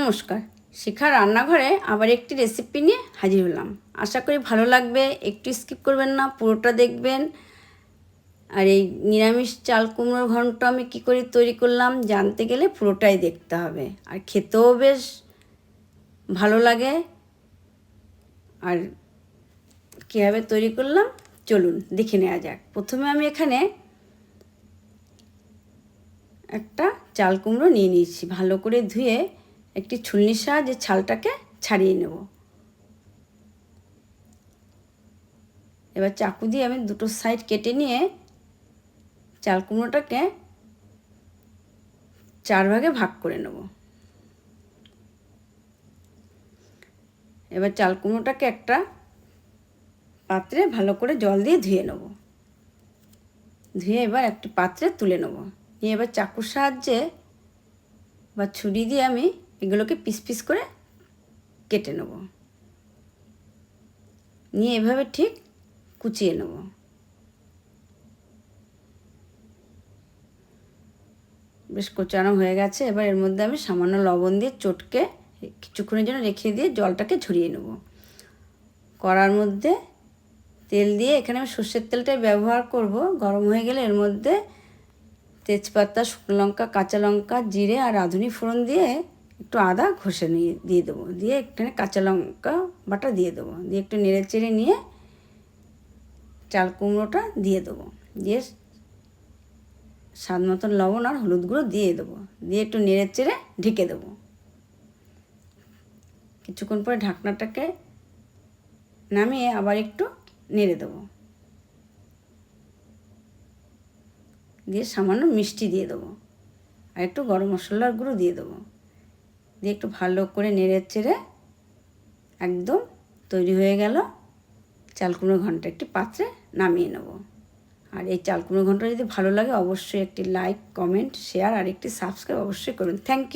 নমস্কার, শিখা রান্নাঘরে আবার একটি রেসিপি নিয়ে হাজির হলাম। আশা করি ভালো লাগবে, একটু স্কিপ করবেন না, পুরোটা দেখবেন। আর এই নিরামিষ চাল কুমড়োর ঘন্ট আমি কী করে তৈরি করলাম জানতে গেলে পুরোটাই দেখতে হবে। আর খেতেও বেশ ভালো লাগে। আর কীভাবে তৈরি করলাম চলুন দেখে নেওয়া যাক। প্রথমে আমি এখানে একটা চাল কুমড়ো নিয়ে নিয়েছি, ভালো করে ধুয়ে একটি ছুলনির সাহায্যে ছালটাকে ছাড়িয়ে নেব। এবার চাকু দিয়ে আমি দুটো সাইড কেটে নিয়ে চাল কুমড়োটাকে 4 ভাগে ভাগ করে নেব। এবার চাল কুমড়োটাকে একটা পাত্রে ভালো করে জল দিয়ে ধুয়ে নেব। ধুয়ে এবার একটি পাত্রে তুলে নেব। নিয়ে এবার চাকুর সাহায্যে বা ছুরি দিয়ে আমি এগুলোকে পিস পিস করে কেটে নেব। নিয়ে এভাবে ঠিক কুচিয়ে নেব। বেশ কোচানো হয়ে গেছে। এবার এর মধ্যে আমি সামান্য লবণ দিয়ে চটকে কিছুক্ষণের জন্য রেখে দিয়ে জলটাকে ঝরিয়ে নেব। কড়ার মধ্যে তেল দিয়ে, এখানে আমি সর্ষের তেলটাই ব্যবহার করব। গরম হয়ে গেলে এর মধ্যে তেজপাতা, শুকনো লঙ্কা, কাঁচা লঙ্কা, জিরে আর রাঁধুনি ফোড়ন দিয়ে একটু আদা ঘষে দিয়ে দেবো। দিয়ে একটুখানি কাঁচা লঙ্কা বাটা দিয়ে দেবো। দিয়ে একটু নেড়ে চেড়ে নিয়ে চাল কুমড়োটা দিয়ে দেবো। দিয়ে স্বাদ মতন লবণ আর হলুদ গুঁড়ো দিয়ে দেবো। দিয়ে একটু নেড়ে চেড়ে ঢেকে দেবো। কিছুক্ষণ পরে ঢাকনাটাকে নামিয়ে আবার একটু নেড়ে দেবো। দিয়ে সামান্য মিষ্টি দিয়ে দেবো আর একটু গরম মশলার গুঁড়ো দিয়ে দেবো। দিয়ে একটু ভালো করে নেড়ে চেড়ে একদম তৈরি হয়ে গেল চাল কুমড়ো ঘন্ট। একটি পাত্রে নামিয়ে নেব। আর এই চাল কুমড়ো ঘন্ট যদি ভালো লাগে অবশ্যই একটি লাইক, কমেন্ট, শেয়ার আর একটি সাবস্ক্রাইব অবশ্যই করবেন। Thank you.